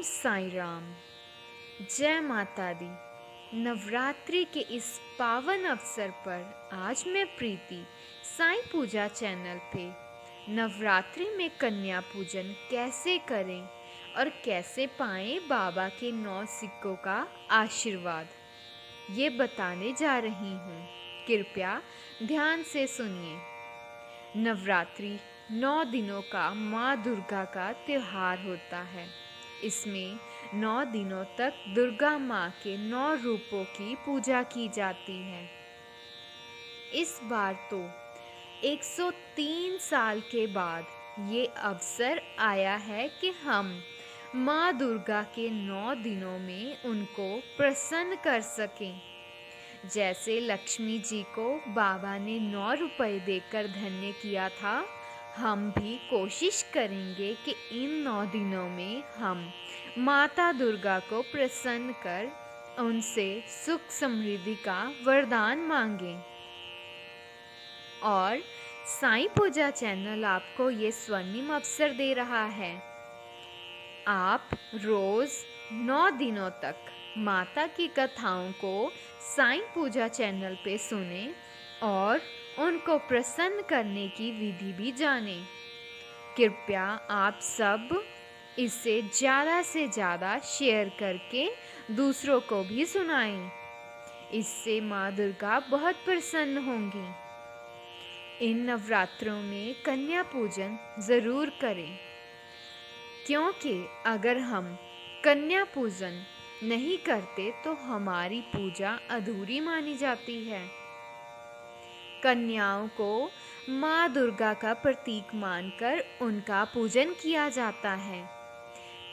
साईं राम। जय माता दी। नवरात्रि के इस पावन अवसर पर आज मैं प्रीति साईं पूजा चैनल पे नवरात्रि में कन्या पूजन कैसे करें और कैसे पाएं बाबा के 9 सिक्कों का आशीर्वाद, ये बताने जा रही हूँ। कृपया ध्यान से सुनिए। नवरात्रि 9 दिनों का माँ दुर्गा का त्योहार होता है। इसमें 9 दिनों तक दुर्गा माँ के 9 रूपों की पूजा की जाती है। इस बार तो 103 साल के बाद ये अवसर आया है कि हम माँ दुर्गा के 9 दिनों में उनको प्रसन्न कर सकें। जैसे लक्ष्मी जी को बाबा ने 9 रुपए देकर धन्य किया था, हम भी कोशिश करेंगे कि इन 9 दिनों में हम माता दुर्गा को प्रसन्न कर उनसे सुख समृद्धि का वरदान मांगें। और साईं पूजा चैनल आपको ये स्वर्णिम अवसर दे रहा है। आप रोज 9 दिनों तक माता की कथाओं को साईं पूजा चैनल पे सुने और उनको प्रसन्न करने की विधि भी जानें। कृपया आप सब इसे ज़्यादा से ज़्यादा शेयर करके दूसरों को भी सुनाएं। इससे माँ दुर्गा बहुत प्रसन्न होंगी। इन नवरात्रों में कन्या पूजन ज़रूर करें, क्योंकि अगर हम कन्या पूजन नहीं करते तो हमारी पूजा अधूरी मानी जाती है। कन्याओं को माँ दुर्गा का प्रतीक मानकर उनका पूजन किया जाता है।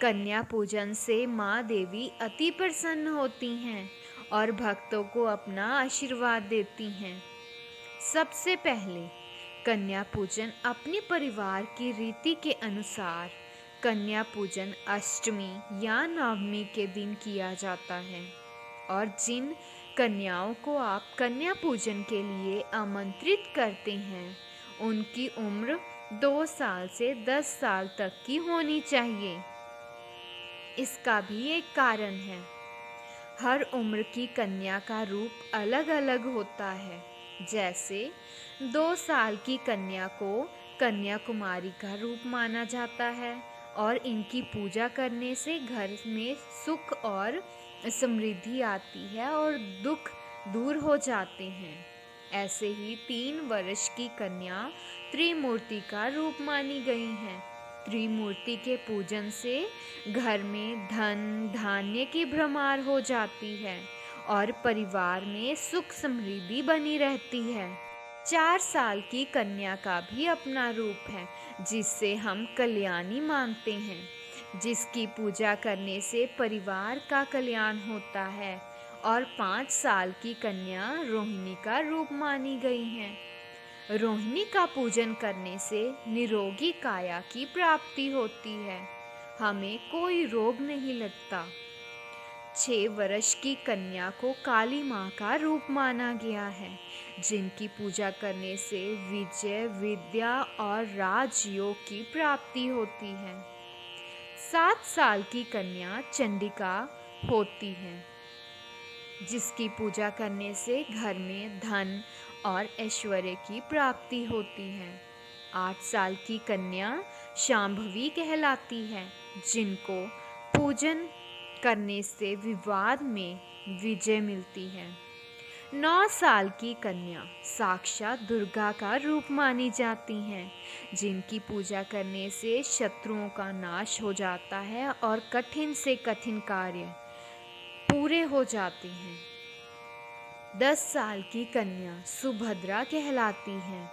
कन्या पूजन से माँ देवी अति प्रसन्न होती हैं और भक्तों को अपना आशीर्वाद देती हैं। सबसे पहले कन्या पूजन अपने परिवार की रीति के अनुसार कन्या पूजन अष्टमी या नवमी के दिन किया जाता है। और जिन कन्याओं को आप कन्या पूजन के लिए आमंत्रित करते हैं, उनकी उम्र 2 साल से 10 साल तक की होनी चाहिए। इसका भी एक कारण है। हर उम्र की कन्या का रूप अलग अलग होता है। जैसे 2 साल की कन्या को कन्या कुमारी का रूप माना जाता है और इनकी पूजा करने से घर में सुख और समृद्धि आती है और दुख दूर हो जाते हैं। ऐसे ही 3 वर्ष की कन्या त्रिमूर्ति का रूप मानी गई है। त्रिमूर्ति के पूजन से घर में धन धान्य की भरमार हो जाती है और परिवार में सुख समृद्धि बनी रहती है। 4 साल की कन्या का भी अपना रूप है, जिससे हम कल्याणी मानते हैं, जिसकी पूजा करने से परिवार का कल्याण होता है। और 5 साल की कन्या रोहिणी का रूप मानी गई है। रोहिणी का पूजन करने से निरोगी काया की प्राप्ति होती है, हमें कोई रोग नहीं लगता। 6 वर्ष की कन्या को काली माँ का रूप माना गया है, जिनकी पूजा करने से विजय, विद्या और राजयोग की प्राप्ति होती है। 7 साल की कन्या चंडिका होती है, जिसकी पूजा करने से घर में धन और ऐश्वर्य की प्राप्ति होती है। 8 साल की कन्या शांभवी कहलाती है, जिनको पूजन करने से विवाद में विजय मिलती है। 9 साल की कन्या साक्षात दुर्गा का रूप मानी जाती हैं, जिनकी पूजा करने से शत्रुओं का नाश हो जाता है और कठिन से कठिन कार्य पूरे हो जाते हैं। 10 साल की कन्या सुभद्रा कहलाती हैं,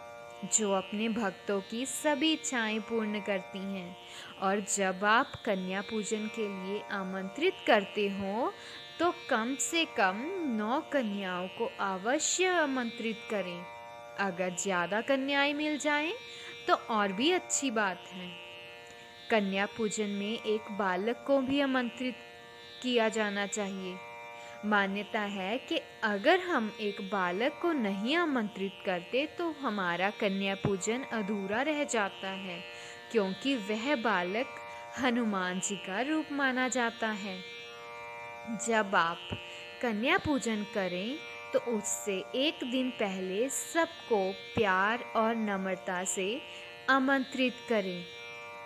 जो अपने भक्तों की सभी इच्छाएं पूर्ण करती हैं। और जब आप कन्या पूजन के लिए आमंत्रित करते हो तो कम से कम 9 कन्याओं को अवश्य आमंत्रित करें। अगर ज़्यादा कन्याएं मिल जाएं तो और भी अच्छी बात है। कन्या पूजन में एक बालक को भी आमंत्रित किया जाना चाहिए। मान्यता है कि अगर हम एक बालक को नहीं आमंत्रित करते तो हमारा कन्या पूजन अधूरा रह जाता है, क्योंकि वह बालक हनुमान जी का रूप माना जाता है। जब आप कन्या पूजन करें तो उससे एक दिन पहले सबको प्यार और नम्रता से आमंत्रित करें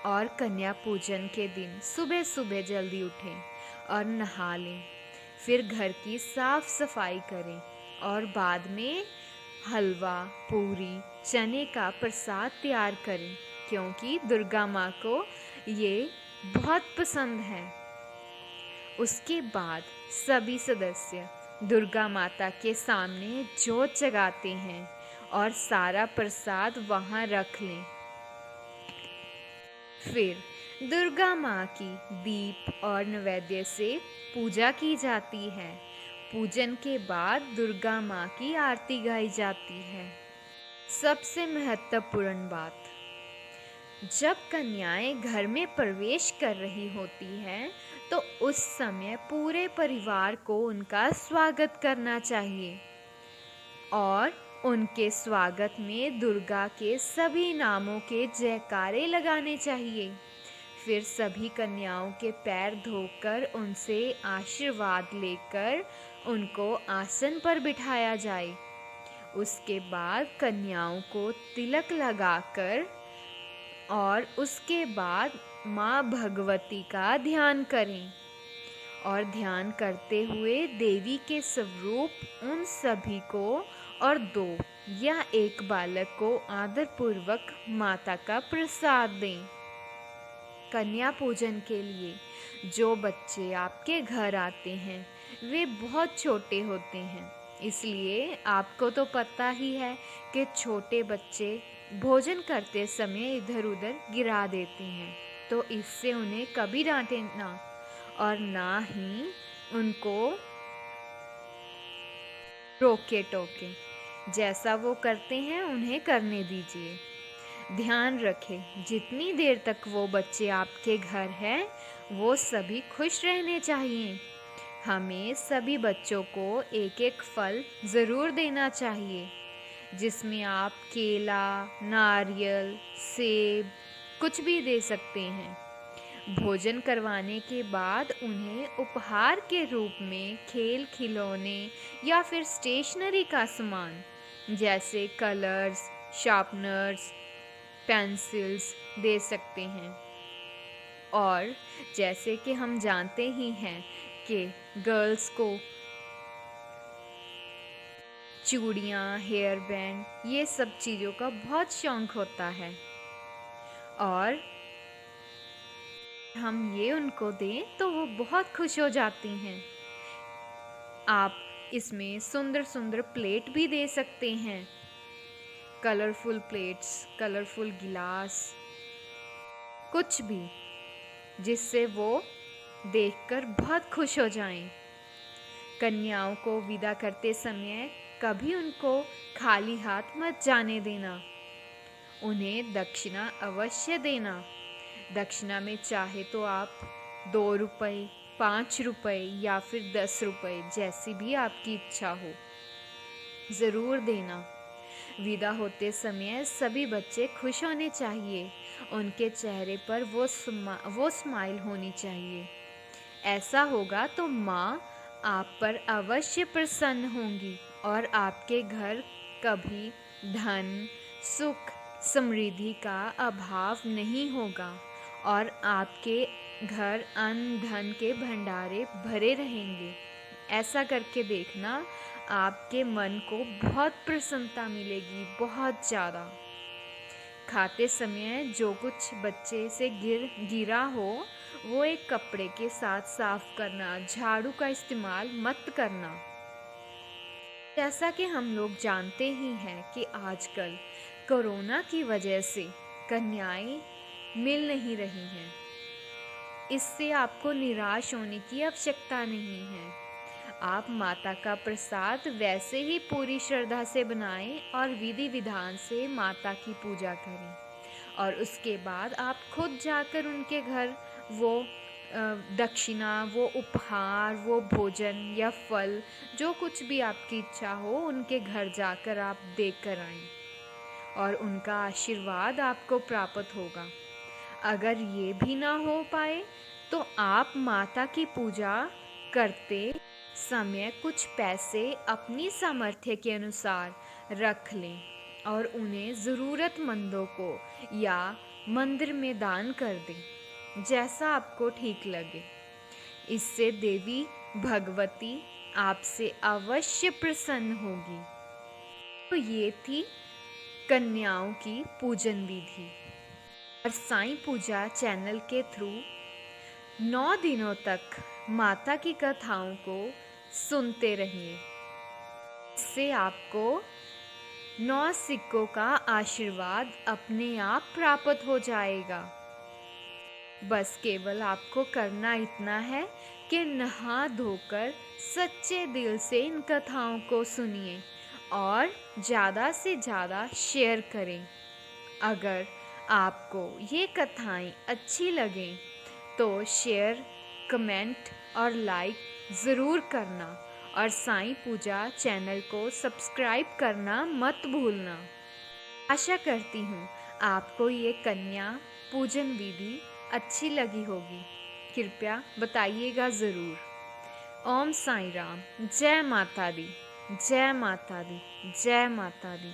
और कन्या पूजन के दिन सुबह सुबह जल्दी उठें और नहा लें। फिर घर की साफ सफाई करें और बाद में हलवा, पूरी, चने का प्रसाद तैयार करें, क्योंकि दुर्गा माँ को ये बहुत पसंद है। उसके बाद सभी सदस्य दुर्गा माता के सामने जोत जगाते हैं और सारा प्रसाद वहाँ रख लें। फिर दुर्गा माँ की दीप और नैवेद्य से पूजा की जाती है। पूजन के बाद दुर्गा माँ की आरती गाई जाती है। सबसे महत्वपूर्ण बात, जब कन्याएं घर में प्रवेश कर रही होती हैं तो उस समय पूरे परिवार को उनका स्वागत करना चाहिए और उनके स्वागत में दुर्गा के सभी नामों के जयकारे लगाने चाहिए। फिर सभी कन्याओं के पैर धोकर उनसे आशीर्वाद लेकर उनको आसन पर बिठाया जाए। उसके बाद कन्याओं को तिलक लगाकर और उसके बाद माँ भगवती का ध्यान करें और ध्यान करते हुए देवी के स्वरूप उन सभी को और 2 या 1 बालक को आदरपूर्वक माता का प्रसाद दें। कन्या पूजन के लिए जो बच्चे आपके घर आते हैं वे बहुत छोटे होते हैं, इसलिए आपको तो पता ही है कि छोटे बच्चे भोजन करते समय इधर उधर गिरा देते हैं, तो इससे उन्हें कभी डांटे ना और ना ही उनको रोके टोके। जैसा वो करते हैं उन्हें करने दीजिए। ध्यान रखें, जितनी देर तक वो बच्चे आपके घर हैं वो सभी खुश रहने चाहिए। हमें सभी बच्चों को एक एक फल ज़रूर देना चाहिए, जिसमें आप केला, नारियल, सेब कुछ भी दे सकते हैं। भोजन करवाने के बाद उन्हें उपहार के रूप में खेल खिलौने या फिर स्टेशनरी का सामान जैसे कलर्स, शार्पनर्स, पेंसिल्स दे सकते हैं। और जैसे कि हम जानते ही हैं कि गर्ल्स को चूड़ियाँ, हेयर बैंड, ये सब चीज़ों का बहुत शौक़ होता है और हम ये उनको दें तो वो बहुत खुश हो जाती हैं। आप इसमें सुंदर सुंदर प्लेट भी दे सकते हैं, कलरफुल प्लेट्स, कलरफुल गिलास, कुछ भी जिससे वो देखकर बहुत खुश हो जाएं। कन्याओं को विदा करते समय कभी उनको खाली हाथ मत जाने देना। उन्हें दक्षिणा अवश्य देना। दक्षिणा में चाहे तो आप 2 रुपये, 5 रुपये या फिर 10 रुपये, जैसी भी आपकी इच्छा हो, ज़रूर देना। विदा होते समय सभी बच्चे खुश होने चाहिए, उनके चेहरे पर वो स्माइल होनी चाहिए। ऐसा होगा तो माँ आप पर अवश्य प्रसन्न होंगी और आपके घर कभी धन, सुख, समृद्धि का अभाव नहीं होगा और आपके घर अन्न धन के भंडारे भरे रहेंगे। ऐसा करके देखना, आपके मन को बहुत प्रसन्नता मिलेगी, बहुत ज़्यादा। खाते समय जो कुछ बच्चे से गिरा हो वो एक कपड़े के साथ साफ करना, झाड़ू का इस्तेमाल मत करना। जैसा कि हम लोग जानते ही हैं कि आजकल कोरोना की वजह से कन्याएं मिल नहीं रही हैं। इससे आपको निराश होने की आवश्यकता नहीं है। आप माता का प्रसाद वैसे ही पूरी श्रद्धा से बनाएं और विधि विधान से माता की पूजा करें और उसके बाद आप खुद जाकर उनके घर वो दक्षिणा, वो उपहार, वो भोजन या फल, जो कुछ भी आपकी इच्छा हो, उनके घर जाकर आप देकर आएं और उनका आशीर्वाद आपको प्राप्त होगा। अगर ये भी ना हो पाए तो आप माता की पूजा करते समय कुछ पैसे अपनी सामर्थ्य के अनुसार रख लें और उन्हें ज़रूरतमंदों को या मंदिर में दान कर दें, जैसा आपको ठीक लगे। इससे देवी भगवती आपसे अवश्य प्रसन्न होगी। तो ये थी कन्याओं की पूजन विधि। और साईं पूजा चैनल के थ्रू 9 दिनों तक माता की कथाओं को सुनते रहिए। इससे आपको 9 सिक्कों का आशीर्वाद अपने आप प्राप्त हो जाएगा। बस केवल आपको करना इतना है कि नहा धोकर सच्चे दिल से इन कथाओं को सुनिए और ज़्यादा से ज़्यादा शेयर करें। अगर आपको ये कथाएं अच्छी लगें तो शेयर, कमेंट और लाइक ज़रूर करना और साईं पूजा चैनल को सब्सक्राइब करना मत भूलना। आशा करती हूँ आपको ये कन्या पूजन विधि अच्छी लगी होगी। कृपया बताइएगा ज़रूर। ओम साईं राम। जय माता दी, जय माता दी, जय माता दी।